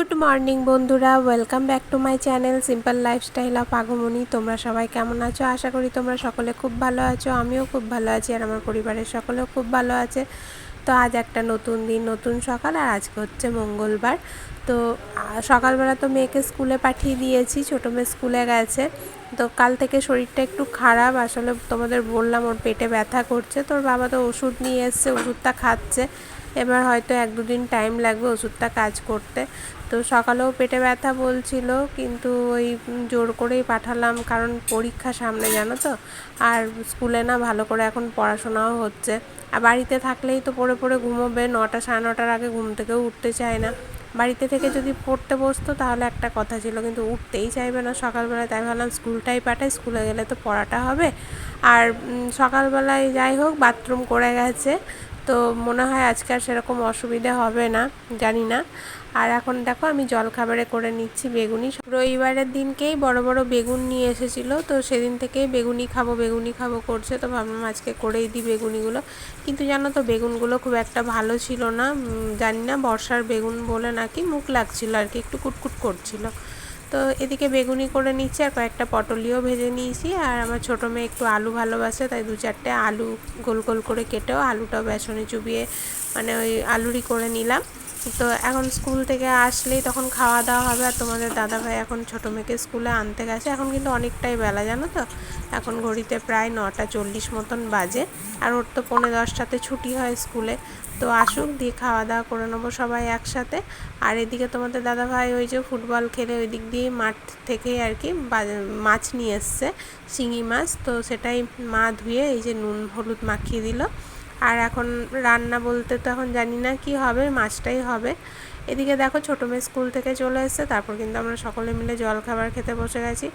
Good morning বন্ধুরা, welcome back to my channel simple lifestyle of আগমনী। তোমরা সবাই কেমন আছো? আশা করি তোমরা সকলে খুব ভালো আছো। আমিও খুব ভালো আছি আর আমার পরিবারের সকলেও খুব ভালো আছে। তো আজ একটা নতুন দিন, নতুন সকাল, আর আজকে হচ্ছে মঙ্গলবার। তো সকালবেলা তো মেয়েকে স্কুলে পাঠিয়ে দিয়েছি, ছোটো মেয়ে স্কুলে গেছে। তো কাল থেকে শরীরটা একটু খারাপ, আসলে তোমাদের বললাম ওর পেটে ব্যথা করছে। তোর বাবা তো ওষুধ নিয়ে এসছে, ওষুধটা খাচ্ছে। এবার হয়তো 1-2 দিন টাইম লাগবে ওষুধটা কাজ করতে। তো সকালেও পেটে ব্যথা বলছিল, কিন্তু ওই জোর করেই পাঠালাম, কারণ পরীক্ষা সামনে জানো তো। আর স্কুলে না ভালো করে এখন পড়াশোনাও হচ্ছে। আর বাড়িতে থাকলেই তো পড়ে পড়ে ঘুমোবে, 9টা 9:30-র আগে ঘুম থেকেও উঠতে চায় না। বাড়িতে থেকে যদি পড়তে বসতো তাহলে একটা কথা ছিল, কিন্তু উঠতেই চাইবে না সকালবেলায়। তাই ভাবলাম স্কুলটাই পাঠাই, স্কুলে গেলে তো পড়াটা হবে। আর সকালবেলায় যাই হোক বাথরুম করে গেছে, তো মনে হয় আজকে আর সেরকম অসুবিধে হবে না, জানি না। আর এখন দেখো আমি জলখাবারে করে নিচ্ছি বেগুনি। রবিবারের দিনকেই বড় বড় বেগুন নিয়ে এসেছিলো, তো সেদিন থেকেই বেগুনি খাবো করছে। তো ভাবলাম আজকে করেই দিই বেগুনিগুলো। কিন্তু জানো তো বেগুনগুলো খুব একটা ভালো ছিল না, জানি না, বর্ষার বেগুন বলে নাকি মুখ লাগছিল আর কি, একটু কুটকুট করছিল। তো এদিকে বেগুনি করে নিচ্ছি, আর কয়েকটা পটলিও ভেজে নিয়েছি। আর আমার ছোটো মেয়ে একটু আলু ভালোবাসে, তাই 2-4টে আলু গোল গোল করে কেটেও আলুটাও বেসনে চুবিয়ে মানে ওই আলুরই করে নিলাম। তো এখন স্কুল থেকে আসলেই তখন খাওয়া দাওয়া হবে। আর তোমাদের দাদাভাই এখন ছোটো মেয়েকে স্কুলে আনতে গেছে। এখন কিন্তু অনেকটাই বেলা জানো তো, এখন ঘড়িতে প্রায় 9:40 মতন বাজে। আর ওর তো 9:45-টাতে ছুটি হয় স্কুলে। তো আসুক, দিয়ে খাওয়া দাওয়া করে নেবো সবাই একসাথে। আর এদিকে তোমাদের দাদাভাই ওই যে ফুটবল খেলে ওই দিক দিয়ে মাঠ থেকেই আর কি মাছ নিয়ে এসছে, শিঙি মাছ। তো সেটাই মা ধুয়ে এই যে নুন হলুদ মাখিয়ে দিল। আর এখন রান্না বলতে তো এখন জানি না কি হবে, মাছটাই হবে। এদিকে দেখো ছোটো মেয়ে স্কুল থেকে চলে এসেছে, তারপর কিন্তু আমরা সকলে মিলে জলখাবার খেতে বসে গেছি।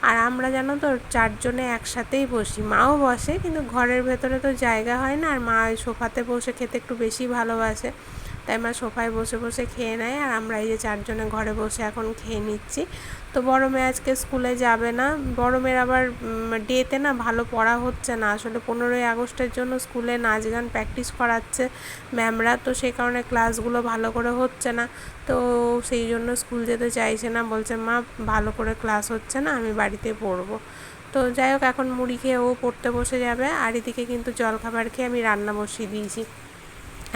আর আমরা জানো তো 4 জনে একসাথেই বসি, মাও বসে, কিন্তু ঘরের ভেতরে তো জায়গা হয় না। আর মা ওই সোফাতে বসে খেতে একটু বেশি ভালোবাসে, তাই মা সোফায় বসে বসে খেয়ে নেয়। আর আমরা এই যে 4 জনে ঘরে বসে এখন খেয়ে নিচ্ছি। তো বড় মেয়ে আজকে স্কুলে যাবে না, বড় মেয়ের আবার ডেতে না ভালো পড়া হচ্ছে না। আসলে 15ই আগস্টের জন্য স্কুলে নাচ গান প্র্যাকটিস করাচ্ছে ম্যামরা, তো সেই কারণে ক্লাসগুলো ভালো করে হচ্ছে না। তো সেই জন্য স্কুল যেতে চাইছে না, বলছে মা ভালো করে ক্লাস হচ্ছে না, আমি বাড়িতে পড়বো। তো যাই হোক, এখন মুড়ি খেয়ে ও পড়তে বসে যাবে। আর এদিকে কিন্তু জলখাবার খেয়ে আমি রান্না বসিয়ে দিয়েছি।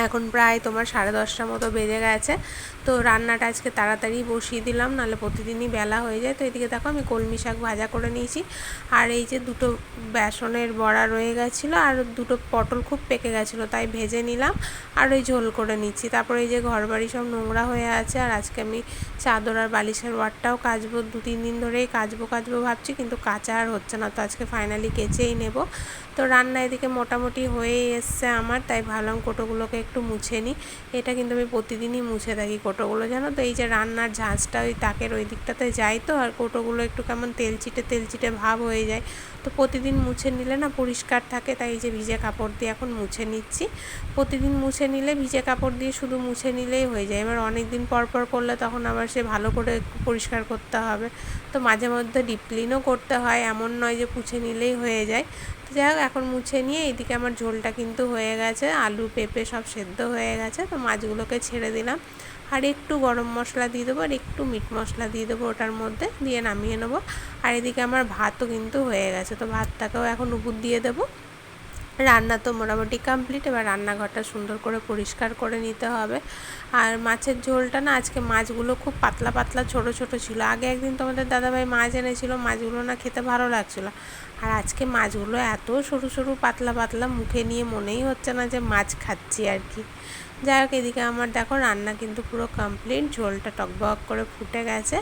এখন প্রায় তোমার 10:30 মতো বেজে গেছে। তো রান্নাটা আজকে তাড়াতাড়ি বসিয়ে দিলাম, নাহলে প্রতিদিনই বেলা হয়ে যায়। তো এদিকে দেখো আমি কলমি শাক ভাজা করে নিয়েছি। আর এই যে 2টো বেসনের বড়া রয়ে গেছিলো, আর 2টো পটল খুব পেকে গেছিলো, তাই ভেজে নিলাম আর ওই ঝোল করে নিচ্ছি। তারপরে এই যে ঘরবাড়ি সব নোংরা হয়ে আছে, আর আজকে আমি চাদর আর বালিশের ওয়ারটাও কাচবো, 2-3 দিন ধরেই কাচবো ভাবছি, কিন্তু কাচা আর হচ্ছে না। তো আজকে ফাইনালি কেচেই নেব। তো রান্না এদিকে মোটামুটি হয়েই এসছে আমার, তাই ভাবলাম কোটোগুলোকে একটু মুছে নিই। এটা কিন্তু আমি প্রতিদিনই মুছে থাকি কোটোগুলো, জানো তো। এই যে রান্নার ঝাঁঝটা ওই তাকের ওই দিকটাতে যায়, তো আর কোটোগুলো একটু কেমন তেলচিটে ভাব হয়ে যায়। তো প্রতিদিন মুছে নিলে না পরিষ্কার থাকে, তাই এই যে ভিজে কাপড় দিয়ে এখন মুছে নিচ্ছি। প্রতিদিন মুছে নিলে ভিজে কাপড় দিয়ে শুধু মুছে নিলেই হয়ে যায়। এবার অনেক দিন পর করলে তখন আবার সে ভালো করে পরিষ্কার করতে হবে। তো মাঝে মধ্যে ডিপ ক্লিনও করতে হয়, এমন নয় যে মুছে নিলেই হয়ে যায়। তো যাই হোক, এখন মুছে নিয়ে এইদিকে আমার ঝোলটা কিন্তু হয়ে গেছে, আলু পেঁপে সব সেদ্ধ হয়ে গেছে। তো মাছগুলোকে ছেড়ে দিলাম, আর একটু গরম মশলা দিয়ে দেবো, আর একটু মিট মশলা দিয়ে দেবো ওটার মধ্যে, দিয়ে নামিয়ে নেবো। আর এদিকে আমার ভাতও কিন্তু হয়ে গেছে, তো ভাতটাকেও এখন উপর দিয়ে দেবো। রান্না তো মোটামুটি কমপ্লিট, এবার রান্নাঘরটা সুন্দর করে পরিষ্কার করে নিতে হবে। আর মাছের ঝোলটা না, আজকে মাছগুলো খুব পাতলা পাতলা ছোট ছোট ছিল। আগে একদিন তোমাদের দাদাভাই মাছ এনেছিল, মাছগুলো না খেতে ভালো লাগছিলো। আর আজকে মাছগুলো এত সরু সরু পাতলা পাতলা, মুখে নিয়ে মনেই হচ্ছে না যে মাছ খাচ্ছি আর কি। যাই হোক, এদিকে আমার দেখো রান্না কিন্তু পুরো কমপ্লিট, ঝোলটা টকবক করে ফুটে গেছে।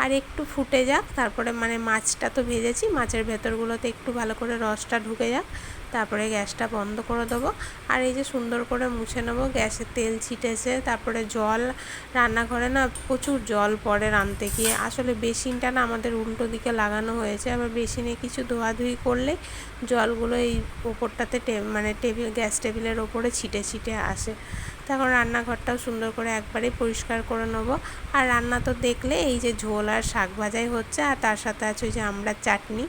আর একটু ফুটে যাক, তারপরে মানে মাছটা তো ভেজেছি, মাছের ভেতরগুলোতে একটু ভালো করে রসটা ঢুকে যাক, তারপরে গ্যাসটা বন্ধ করে দেবো। আর এই যে সুন্দর করে মুছে নেবো, গ্যাসে তেল ছিটেছে, তারপরে জল, রান্নাঘরে না প্রচুর জল পড়ে রাঁধতে গিয়ে। আসলে বেসিনটা না আমাদের উল্টো দিকে লাগানো হয়েছে, আবার বেসিনে কিছু ধোয়াধুয়ি করলে জলগুলো এই ওপরটাতে মানে গ্যাস টেবিলের ওপরে ছিটে আসে। তখন রান্নাঘরটাও সুন্দর করে একবারে পরিষ্কার করে নেবো। আর রান্না তো দেখলে এই যে ঝোল আর শাক ভাজাই হচ্ছে, আর তার সাথে আছে ওই যে আমড়ার চাটনি।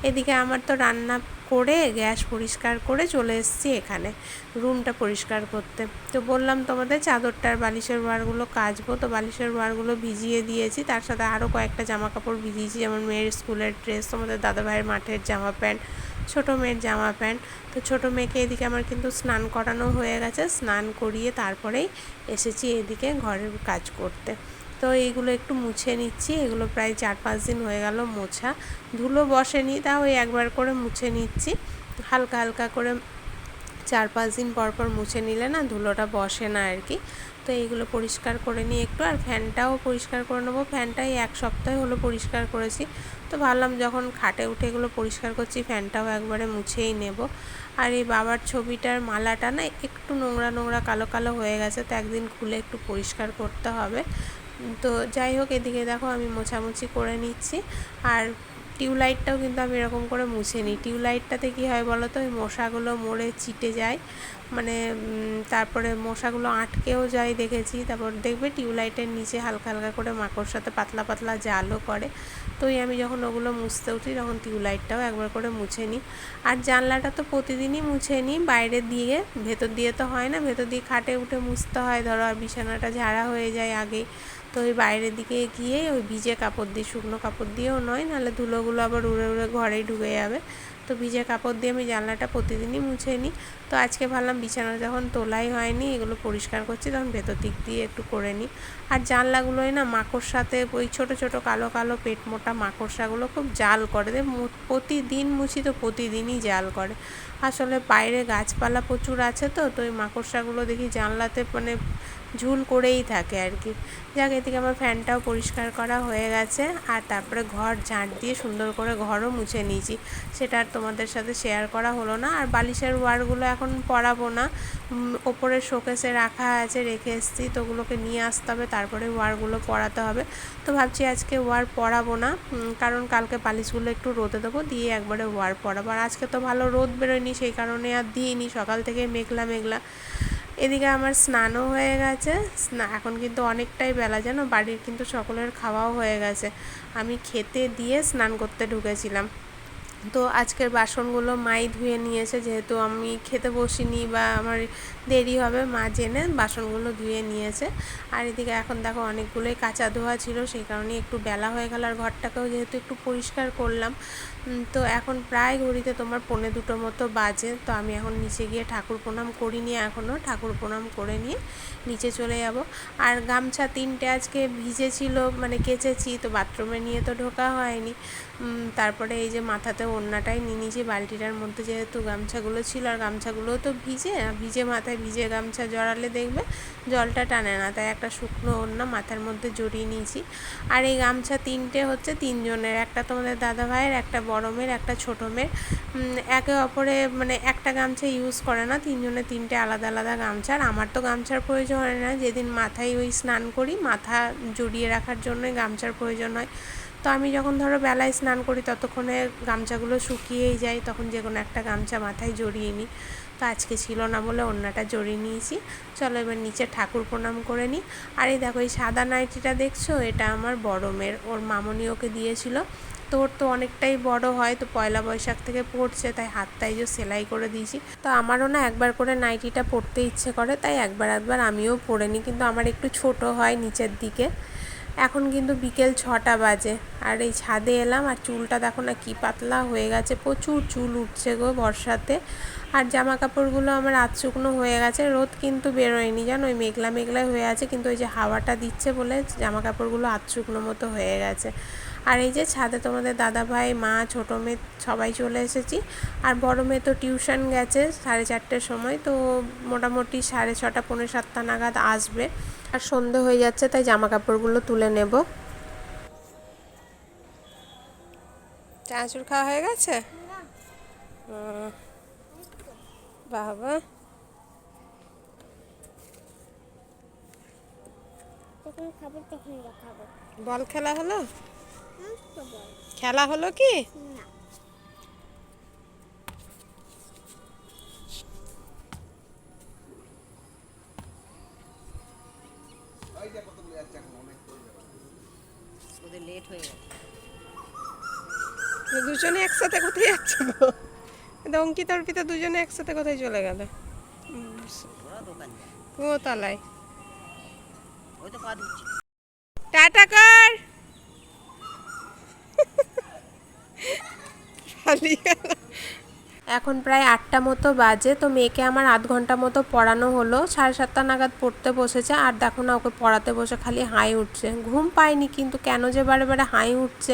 এদিকে আমার তো রান্না করে গ্যাস পরিষ্কার করে চলে এসেছি এখানে রুমটা পরিষ্কার করতে। তো বললাম তোমাদের চাদরটার বালিশের ওয়ারগুলো কাচবো, তো বালিশের ওয়ারগুলো ভিজিয়ে দিয়েছি, তার সাথে আরও কয়েকটা জামা কাপড় ভিজিয়েছি, যেমন মেয়ের স্কুলের ড্রেস, তোমাদের দাদাভাইয়ের মাঠের জামা প্যান্ট, ছোটো মেয়ের জামা প্যান্ট। তো ছোটো মেয়েকে এদিকে আমার কিন্তু স্নান করানো হয়ে গেছে, স্নান করিয়ে তারপরেই এসেছি এদিকে ঘরের কাজ করতে। তো এইগুলো একটু মুছে নিচ্ছি, এগুলো প্রায় 4-5 দিন হয়ে গেল মোছা, ধুলো বসেনি, তাও ওই একবার করে মুছে নিচ্ছি, হালকা হালকা করে 4-5 দিন পর পর মুছে নিলে না ধুলোটা বসে না আর কি। তো এইগুলো পরিষ্কার করে নিয়ে একটু, আর ফ্যানটাও পরিষ্কার করে নেবো। ফ্যানটাই 1 সপ্তাহ হলো পরিষ্কার করেছি, তো ভাবলাম যখন খাটে উঠে এগুলো পরিষ্কার করছি ফ্যানটাও একবারে মুছেই নেব। আর এই বাবার ছবিটার মালাটা না একটু নোংরা নোংরা কালো কালো হয়ে গেছে, তো একদিন খুলে একটু পরিষ্কার করতে হবে। তো যাই হোক, এদিকে দেখো আমি মোছামুছি করে নিচ্ছি। আর টিউবলাইটটাও কিন্তু আমি এরকম করে মুছে নিই। টিউবলাইটটাতে কী হয় বলো তো, ওই মশাগুলো মরে চিটে যায়, মানে তারপরে মশাগুলো আটকেও যায় দেখেছি। তারপর দেখবে টিউবলাইটের নিচে হালকা হালকা করে মাকড়সাতে পাতলা পাতলা জালও করে। তো আমি যখন ওগুলো মুছতে উঠি তখন টিউবলাইটটাও একবার করে মুছে নিই। আর জানলাটা তো প্রতিদিনই মুছে নিই, বাইরে দিয়ে, ভেতর দিয়ে তো হয় না, ভেতর দিয়ে খাটে উঠে মুছতে হয় ধরো, আর বিছানাটা ঝাড়া হয়ে যায় আগেই। তো ওই বাইরের দিকে গিয়ে ওই ভিজে কাপড় দিয়ে, শুকনো কাপড় দিয়েও নয়, নাহলে ধুলোগুলো আবার উড়ে উড়ে ঘরেই ঢুকে যাবে। তো ভিজে কাপড় দিয়ে আমি জানলাটা প্রতিদিনই মুছে নিই। তো আজকে ভাবলাম বিছানা যখন তোলাই হয়নি, এগুলো পরিষ্কার করছি, তখন ভেতর দিক দিয়ে একটু করে নিই। আর জানলাগুলোয় না মাকড়সাতে ওই ছোটো ছোটো কালো কালো পেট মোটা মাকড়সাগুলো খুব জাল করে, প্রতিদিন মুছি তো প্রতিদিনই জাল করে। আসলে বাইরে গাছপালা প্রচুর আছে, তো ওই মাকড়সাগুলো দেখি জানলাতে মানে ঝুল করেই থাকে আর কি। যাক, এদিকে আমার ফ্যানটাও পরিষ্কার করা হয়ে গেছে, আর তারপরে ঘর ঝাঁট দিয়ে সুন্দর করে ঘরও মুছে নিয়েছি, সেটা আর তোমাদের সাথে শেয়ার করা হলো না। আর বালিশের ওয়ারগুলো এখন পরাবো না, ওপরের শোকেসে রাখা আছে, রেখে এসেছি, তো ওগুলোকে নিয়ে আসতে হবে, তারপরে ওয়ারগুলো পরাতে হবে। তো ভাবছি আজকে ওয়ার পরাবো না, কারণ কালকে বালিশগুলো একটু রোদে দেবো, দিয়ে একবারে ওয়ার পরাবো। আর আজকে তো ভালো রোদ বেরোয়নি, সেই কারণে আর দিইনি, সকাল থেকে মেঘলা মেঘলা। এদিকে আমার স্নানও হয়ে গেছে, এখন কিন্তু অনেকটাই বেলা, জানো, বাড়ির কিন্তু সকলের খাওয়াও হয়ে গেছে, আমি খেতে দিয়ে স্নান করতে ঢুকেছিলাম। তো আজকের বাসনগুলো মাই ধুয়ে নিয়েছে, যেহেতু আমি খেতে বসিনি বা আমার দেরি হবে, মা জেনে বাসনগুলো ধুয়ে নিয়েছে। আর এদিকে এখন দেখো অনেকগুলোই কাঁচা ধোয়া ছিল, সেই কারণে একটু বেলা হয়ে গেল, আর ঘরটাকেও যেহেতু একটু পরিষ্কার করলাম। তো এখন প্রায় ঘড়িতে তোমার 1:45 মতো বাজে। তো আমি এখন নিচে গিয়ে ঠাকুর প্রণাম করিনি, এখনও ঠাকুর প্রণাম করে নিয়ে নিচে চলে যাব। আর গামছা 3টে আজকে ভিজেছিল, মানে কেচেছি, তো বাথরুমে নিয়ে তো ঢোকা হয়নি। তারপরে এই যে মাথাতে ওড়নাটাই নিয়ে নিয়েছি বালতিটার মধ্যে, যেহেতু গামছাগুলো ছিল, আর গামছাগুলোও তো ভিজে মাথায় ভিজে গামছা জড়ালে দেখবে জলটা টানে না, তাই একটা শুকনো ওড়না মাথার মধ্যে জড়িয়ে নিয়েছি। আর এই গামছা 3টে হচ্ছে 3 জনের, একটা তোমাদের দাদা ভাইয়ের, একটা বড় মেয়ের, একটা ছোটো মেয়ের। একে অপরে মানে একটা গামছা ইউজ করে না, 3 জনের 3টে আলাদা আলাদা গামছা। আর আমার তো গামছার প্রয়োজন হয় না, যেদিন মাথায় ওই স্নান করি মাথা জড়িয়ে রাখার জন্যই গামছার প্রয়োজন হয়। তো আমি যখন ধরো বেলায় স্নান করি ততক্ষণে গামছাগুলো শুকিয়েই যায়, তখন যে কোনো একটা গামছা মাথায় জড়িয়ে নিই। তো আজকে ছিল না বলে ওড়নাটা জড়িয়ে নিয়েছি। চলো এবার নিচে ঠাকুর প্রণাম করে নিই। আর এই দেখো এই সাদা নাইটিটা দেখছো, এটা আমার বড় মেয়ের, ওর মামনি ওকে দিয়েছিল। তো ওর তো অনেকটাই বড় হয়, তো পয়লা বৈশাখ থেকে পড়ছে, তাই হাতটাই যে সেলাই করে দিয়েছি। তো আমারও না একবার করে নাইটিটা পরতে ইচ্ছে করে, তাই একবার আমিও পরে নিই, কিন্তু আমার একটু ছোট হয় নিচের দিকে। এখন কিন্তু বিকেল 6টা বাজে, আর এই ছাদে এলাম, আর চুলটা দেখো না কি পাতলা হয়ে গেছে, প্রচুর চুল উঠছে গো বর্ষাতে। আর জামা কাপড়গুলো আমার আধ শুকনো হয়ে গেছে, রোদ কিন্তু বেরোয়নি, জানো, ওই মেঘলা মেঘলা হয়ে আছে, কিন্তু ওই যে হাওয়াটা দিচ্ছে বলে জামা কাপড়গুলো আধ শুকনো মতো হয়ে গেছে। আর এই যে ছাদে তোমাদের দাদা ভাই, মা, ছোটো মেয়ে সবাই চলে এসেছি। আর বড় মেয়ে তো টিউশন গেছে 4:30টার সময়, তো মোটামুটি 6:30 পৌনে 7টা নাগাদ আসবে। আর সন্ধে হয়ে যাচ্ছে, তাই জামা কাপড়গুলো তুলে নেব। চানাচুর খাওয়া হয়ে গেছে? বাবা, বল খেলা হলো? খেলা হলো কি? ওদের লেট হয়ে গেছে। দুজনে একসাথে কোথায় যাচ্ছে গো? অঙ্কিতা অর্পিতা দুজনে একসাথে কোথায় চলে গেল? ওরা দোকান যায়। কুয়োতলায়। ওই তো পা ধুচ্ছি। টাটা কর। পালিয়ে গেল। এখন প্রায় 8টা মতো বাজে, তো মেয়েকে আমার আধ ঘন্টা মতো পড়ানো হলো। 7:30 নাগাদ পড়তে বসেছে, আর দেখো না ওকে পড়াতে বসে খালি হাই উঠছে। ঘুম পায়নি, কিন্তু কেন যে বারে বারে হাই উঠছে,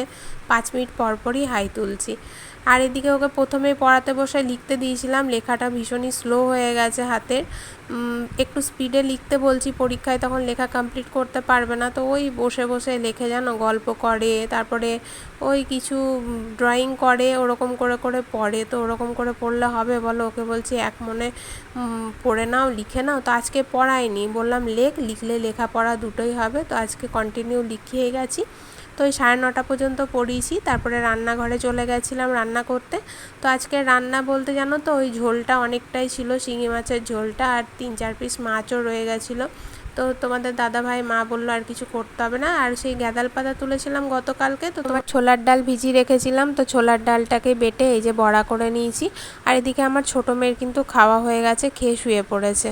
5 মিনিট পর পরই হাই তুলছি। আর এদিকে ওকে প্রথমেই পড়াতে বসে লিখতে দিয়েছিলাম, লেখাটা ভীষণই স্লো হয়ে গেছে হাতের। একটু স্পিডে লিখতে বলছি, পরীক্ষায় তখন লেখা কমপ্লিট করতে পারবে না, তো ওই বসে বসে লেখে, জানো, গল্প করে, তারপরে ওই কিছু ড্রয়িং করে, ওরকম করে করে পড়ে। তো ওরকম করে পড়লে হবে বলো? ওকে বলছি এক মনে পড়ে নাও, লিখে নাও। তো আজকে পড়াইনি, বললাম লিখলে লেখাপড়া দুটোই হবে। তো আজকে কন্টিনিউ লিখিয়ে গেছি। তো ওই 9:30 পর্যন্ত পড়িয়েছি, তারপরে রান্নাঘরে চলে গেছিলাম রান্না করতে। তো আজকে রান্না বলতে জানো তো, ওই ঝোলটা অনেকটাই ছিল, শিঙি মাছের ঝোলটা, আর 3-4 পিস মাছও রয়ে গেছিলো। তো তোমাদের দাদাভাই মা বললো আর কিছু করতে হবে না। আর সেই গ্যাদাল পাতা তুলেছিলাম গতকালকে, তো তোমার ছোলার ডাল ভিজিয়ে রেখেছিলাম, তো ছোলার ডালটাকে বেটে এই যে বড়া করে নিয়েছি। আর এদিকে আমার ছোটো মেয়ের কিন্তু খাওয়া হয়ে গেছে, খেয়ে শুয়ে পড়েছে।